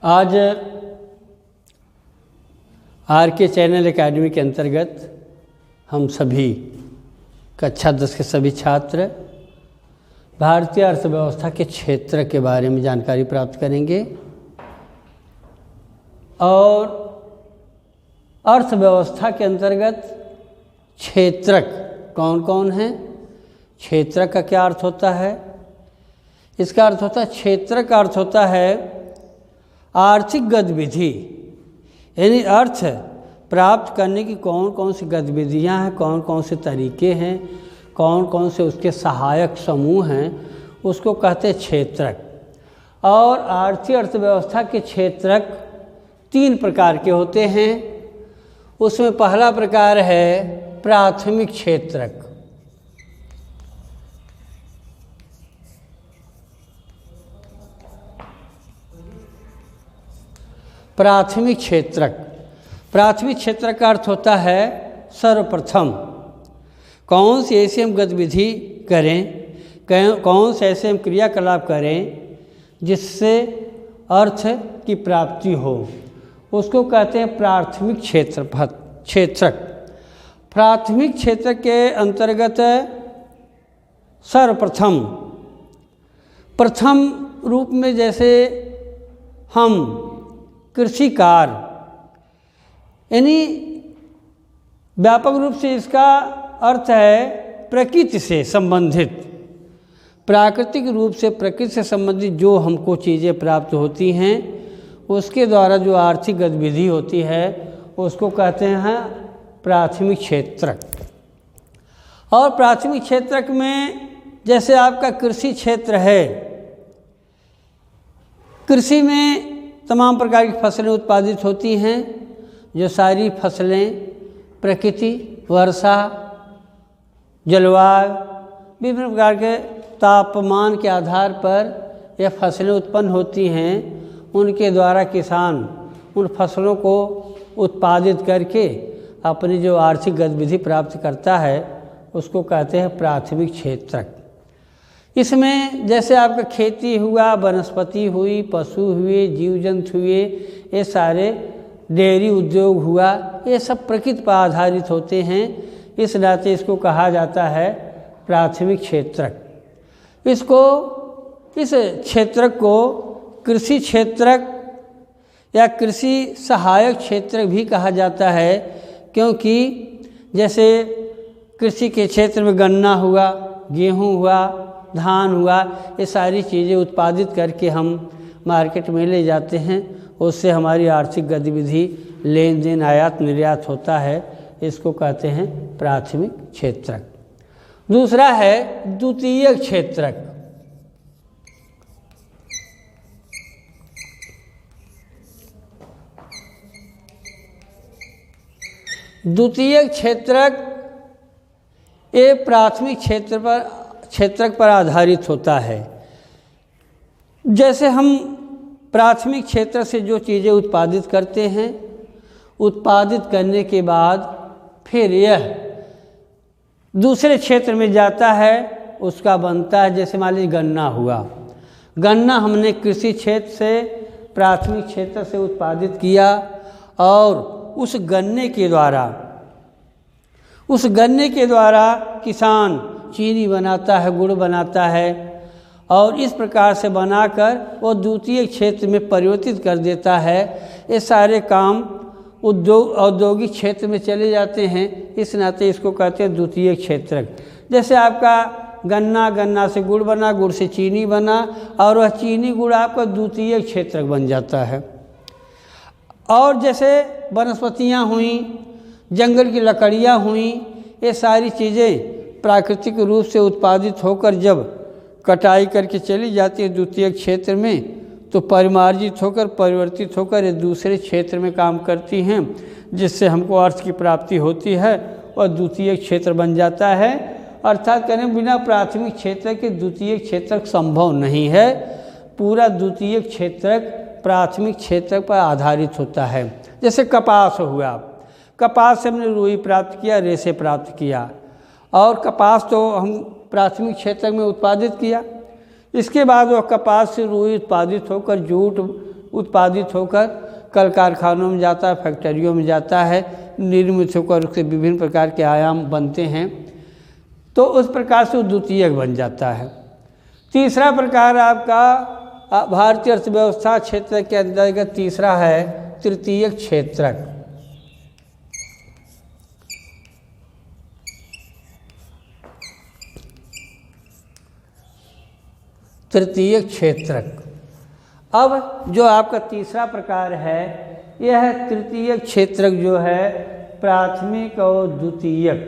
आज आर के channel academy के अंतर्गत हम सभी कक्षा 10 के सभी छात्र भारतीय अर्थव्यवस्था के क्षेत्र के बारे में जानकारी प्राप्त करेंगे और अर्थव्यवस्था के अंतर्गत क्षेत्रक कौन कौन हैं, क्षेत्रक का क्या अर्थ होता है। इसका अर्थ होता है, क्षेत्रक का अर्थ होता है आर्थिक गतिविधि, यानी अर्थ प्राप्त करने की कौन कौन सी गतिविधियाँ हैं, कौन कौन से तरीके हैं, कौन कौन से उसके सहायक समूह हैं, उसको कहते हैं क्षेत्रक। और आर्थिक अर्थव्यवस्था के क्षेत्रक 3 प्रकार के होते हैं। उसमें पहला प्रकार है प्राथमिक क्षेत्रक। प्राथमिक क्षेत्रक, प्राथमिक क्षेत्रक का अर्थ होता है सर्वप्रथम कौन सी ऐसी हम गतिविधि करें, कौन से ऐसे हम क्रियाकलाप करें जिससे अर्थ की प्राप्ति हो, उसको कहते हैं प्राथमिक क्षेत्रक। प्राथमिक क्षेत्र के अंतर्गत सर्वप्रथम प्रथम रूप में जैसे हम कृषि कार्य, यानी व्यापक रूप से इसका अर्थ है प्रकृति से संबंधित, प्राकृतिक रूप से प्रकृति से संबंधित जो हमको चीज़ें प्राप्त होती हैं उसके द्वारा जो आर्थिक गतिविधि होती है उसको कहते हैं प्राथमिक क्षेत्रक। और प्राथमिक क्षेत्रक में जैसे आपका कृषि क्षेत्र है, कृषि में तमाम प्रकार की फसलें उत्पादित होती हैं, जो सारी फसलें प्रकृति, वर्षा, जलवायु, विभिन्न प्रकार के तापमान के आधार पर यह फसलें उत्पन्न होती हैं, उनके द्वारा किसान उन फसलों को उत्पादित करके अपनी जो आर्थिक गतिविधि प्राप्त करता है उसको कहते हैं प्राथमिक क्षेत्रक। इसमें जैसे आपका खेती हुआ, वनस्पति हुई, पशु हुए, जीव जंतु हुए, ये सारे डेयरी उद्योग हुआ, ये सब प्रकृति पर आधारित होते हैं, इस नाते इसको कहा जाता है प्राथमिक क्षेत्रक। इस क्षेत्रक को कृषि क्षेत्रक या कृषि सहायक क्षेत्र भी कहा जाता है, क्योंकि जैसे कृषि के क्षेत्र में गन्ना हुआ, गेहूँ हुआ, धान हुआ, ये सारी चीज़ें उत्पादित करके हम मार्केट में ले जाते हैं, उससे हमारी आर्थिक गतिविधि लेन देन आयात निर्यात होता है, इसको कहते हैं प्राथमिक क्षेत्रक। दूसरा है द्वितीयक क्षेत्रक। द्वितीयक क्षेत्रक ये प्राथमिक क्षेत्रक पर आधारित होता है। जैसे हम प्राथमिक क्षेत्र से जो चीज़ें उत्पादित करते हैं, उत्पादित करने के बाद फिर यह दूसरे क्षेत्र में जाता है, उसका बनता है। जैसे मान लीजिए गन्ना हुआ, गन्ना हमने कृषि क्षेत्र से प्राथमिक क्षेत्र से उत्पादित किया और उस गन्ने के द्वारा किसान चीनी बनाता है, गुड़ बनाता है, और इस प्रकार से बनाकर वो द्वितीय क्षेत्र में परिवर्तित कर देता है। ये सारे काम औद्योगिक क्षेत्र में चले जाते हैं, इस नाते इसको कहते हैं द्वितीय क्षेत्रक। जैसे आपका गन्ना से गुड़ बना, गुड़ से चीनी बना, और वह चीनी गुड़ आपका द्वितीय क्षेत्रक बन जाता है। और जैसे वनस्पतियाँ हुई, जंगल की लकड़ियाँ हुई, ये सारी चीज़ें प्राकृतिक रूप से उत्पादित होकर जब कटाई करके चली जाती है द्वितीय क्षेत्र में, तो परिमार्जित होकर परिवर्तित होकर ये दूसरे क्षेत्र में काम करती हैं, जिससे हमको अर्थ की प्राप्ति होती है और द्वितीय क्षेत्र बन जाता है। अर्थात करें बिना प्राथमिक क्षेत्र के द्वितीय क्षेत्रक संभव नहीं है। पूरा द्वितीय क्षेत्रक प्राथमिक क्षेत्र पर आधारित होता है। जैसे कपास हुआ, कपास से हमने रुई प्राप्त किया, रेशे प्राप्त किया, और कपास तो हम प्राथमिक क्षेत्र में उत्पादित किया। इसके बाद वह कपास से रुई उत्पादित होकर जूट उत्पादित होकर कल कारखानों में जाता है, फैक्ट्रियों में जाता है, निर्मित होकर उसके विभिन्न प्रकार के आयाम बनते हैं, तो उस प्रकार से वो द्वितीयक बन जाता है। तीसरा प्रकार आपका भारतीय अर्थव्यवस्था क्षेत्र के अंतर्गत तीसरा है तृतीयक क्षेत्रक। तृतीयक क्षेत्रक। अब जो आपका तीसरा प्रकार है यह तृतीयक क्षेत्रक जो है प्राथमिक और द्वितीयक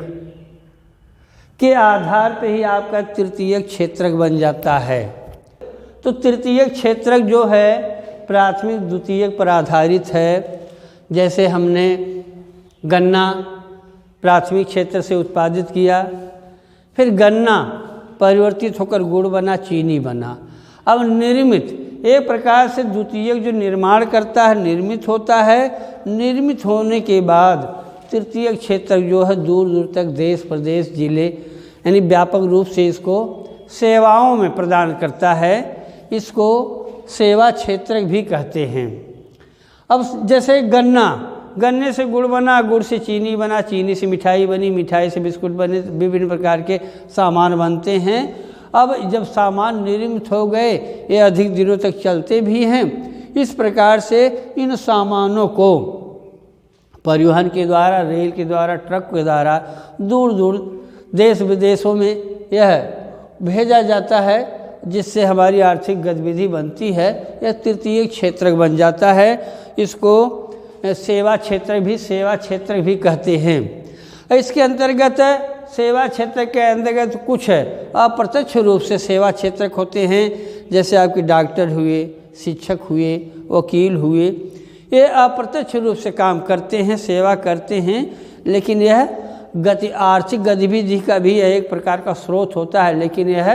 के आधार पर ही आपका तृतीयक क्षेत्रक बन जाता है। तो तृतीयक क्षेत्रक जो है प्राथमिक द्वितीयक पर आधारित है। जैसे हमने गन्ना प्राथमिक क्षेत्र से उत्पादित किया, फिर गन्ना परिवर्तित होकर गुड़ बना, चीनी बना। अब निर्मित एक प्रकार से द्वितीयक जो निर्माण करता है निर्मित होता है। निर्मित होने के बाद तृतीयक क्षेत्र जो है दूर दूर तक देश प्रदेश जिले यानी व्यापक रूप से इसको सेवाओं में प्रदान करता है। इसको सेवा क्षेत्रक भी कहते हैं। अब जैसे गन्ने से गुड़ बना, गुड़ से चीनी बना, चीनी से मिठाई बनी, मिठाई से बिस्कुट बने, विभिन्न प्रकार के सामान बनते हैं। अब जब सामान निर्मित हो गए ये अधिक दिनों तक चलते भी हैं। इस प्रकार से इन सामानों को परिवहन के द्वारा, रेल के द्वारा, ट्रक के द्वारा दूर दूर देश विदेशों में यह भेजा जाता है, जिससे हमारी आर्थिक गतिविधि बनती है। यह तृतीयक क्षेत्रक बन जाता है। इसको सेवा क्षेत्र भी कहते हैं। इसके अंतर्गत सेवा क्षेत्र के अंतर्गत कुछ अप्रत्यक्ष रूप से सेवा क्षेत्रक होते हैं, जैसे आपके डॉक्टर हुए, शिक्षक हुए, वकील हुए। ये अप्रत्यक्ष रूप से काम करते हैं, सेवा करते हैं, लेकिन यह आर्थिक गतिविधि का भी एक प्रकार का स्रोत होता है, लेकिन यह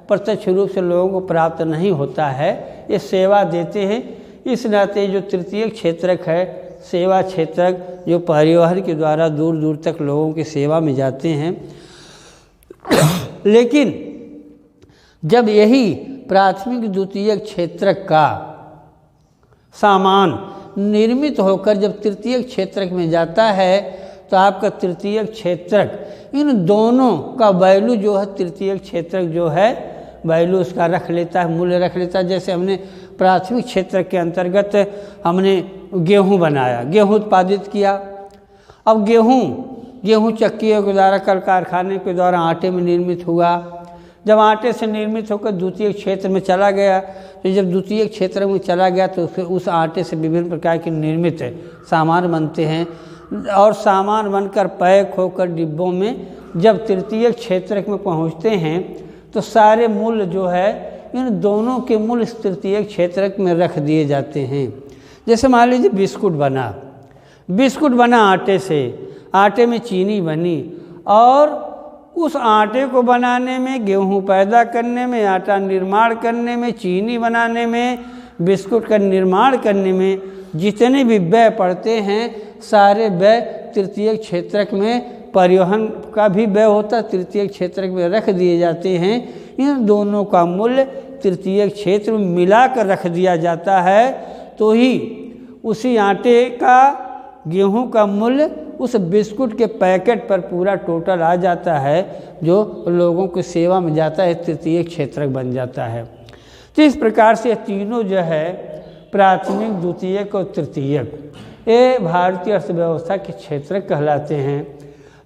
प्रत्यक्ष रूप से लोगों को प्राप्त नहीं होता है। ये सेवा देते हैं। इस नाते जो तृतीयक क्षेत्रक है सेवा क्षेत्रक जो परिवहन के द्वारा दूर दूर तक लोगों की सेवा में जाते हैं। लेकिन जब यही प्राथमिक द्वितीयक क्षेत्रक का सामान निर्मित होकर जब तृतीयक क्षेत्रक में जाता है तो आपका तृतीयक क्षेत्रक इन दोनों का वैल्यू जो है तृतीयक क्षेत्रक जो है वैल्यू उसका रख लेता है, मूल्य रख लेता है। जैसे हमने प्राथमिक क्षेत्र के अंतर्गत हमने गेहूं बनाया, गेहूं उत्पादित किया। अब गेहूं चक्कियों के द्वारा, कल कारखाने के द्वारा आटे में निर्मित हुआ। जब आटे से निर्मित होकर द्वितीय क्षेत्र में चला गया, तो जब द्वितीय क्षेत्र में चला गया तो फिर उस आटे से विभिन्न प्रकार के निर्मित सामान बनते हैं और सामान बनकर पैक होकर डिब्बों में जब तृतीय क्षेत्र में पहुंचते हैं तो सारे मूल्य जो है इन दोनों के मूल्य तृतीय क्षेत्र में रख दिए जाते हैं। जैसे मान लीजिए बिस्कुट बना आटे से, आटे में चीनी बनी और उस आटे को बनाने में, गेहूं पैदा करने में, आटा निर्माण करने में, चीनी बनाने में, बिस्कुट का निर्माण करने में जितने भी व्यय पड़ते हैं सारे व्यय तृतीय क्षेत्रक में, परिवहन का भी व्यय होता है तृतीय क्षेत्रक में रख दिए जाते हैं। इन दोनों का मूल्य तृतीय क्षेत्र में मिलाकर रख दिया जाता है, तो ही उसी आटे का, गेहूं का मूल्य उस बिस्कुट के पैकेट पर पूरा टोटल आ जाता है, जो लोगों की सेवा में जाता है, तृतीय क्षेत्रक बन जाता है। तो इस प्रकार से तीनों जो है प्राथमिक, द्वितीयक और तृतीयक, ये भारतीय अर्थव्यवस्था के क्षेत्रक कहलाते हैं,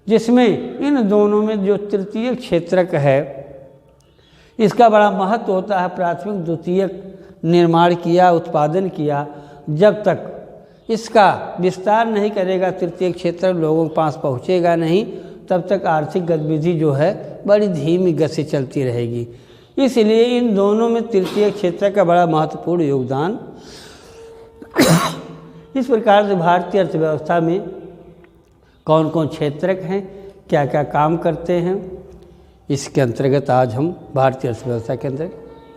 जिसमें इन दोनों में जो तृतीय क्षेत्रक है इसका बड़ा महत्व होता है। प्राथमिक द्वितीयक निर्माण किया, उत्पादन किया, जब तक इसका विस्तार नहीं करेगा तृतीय क्षेत्र लोगों के पास पहुँचेगा नहीं, तब तक आर्थिक गतिविधि जो है बड़ी धीमी गति से चलती रहेगी। इसलिए इन दोनों में तृतीय क्षेत्र का बड़ा महत्वपूर्ण योगदान। इस प्रकार से भारतीय अर्थव्यवस्था में कौन कौन क्षेत्रक हैं, क्या क्या काम करते हैं, इसके अंतर्गत आज हम भारतीय अर्थव्यवस्था के अंदर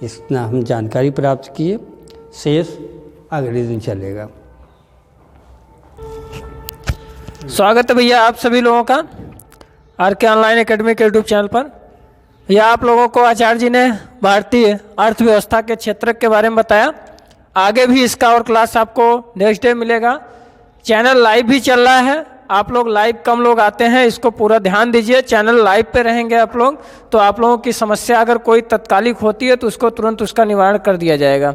इतना हम जानकारी प्राप्त किए। शेष अगले दिन चलेगा। स्वागत है भैया आप सभी लोगों का आर के ऑनलाइन एकेडमी के यूट्यूब चैनल पर। भैया आप लोगों को आचार्य जी ने भारतीय अर्थव्यवस्था के क्षेत्रक के बारे में बताया आगे भी इसका और क्लास आपको नेक्स्ट डे मिलेगा। चैनल लाइव भी चल रहा है, आप लोग लाइव कम लोग आते हैं, इसको पूरा ध्यान दीजिए। चैनल लाइव पे रहेंगे आप लोग तो आप लोगों की समस्या अगर कोई तत्कालिक होती है तो उसको तुरंत उसका निवारण कर दिया जाएगा।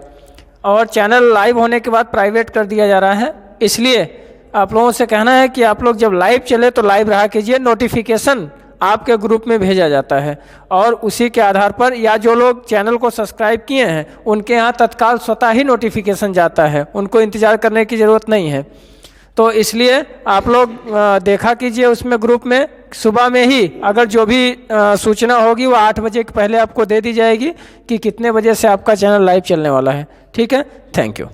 और चैनल लाइव होने के बाद प्राइवेट कर दिया जा रहा है, इसलिए आप लोगों से कहना है कि आप लोग जब लाइव चले तो लाइव रहा कीजिए। नोटिफिकेशन आपके ग्रुप में भेजा जाता है और उसी के आधार पर, या जो लोग चैनल को सब्सक्राइब किए हैं उनके यहाँ तत्काल स्वतः ही नोटिफिकेशन जाता है, उनको इंतज़ार करने की ज़रूरत नहीं है। तो इसलिए आप लोग देखा कीजिए उसमें ग्रुप में, सुबह में ही अगर जो भी सूचना होगी वो 8 बजे के पहले आपको दे दी जाएगी कि कितने बजे से आपका चैनल लाइव चलने वाला है। ठीक है, थैंक यू।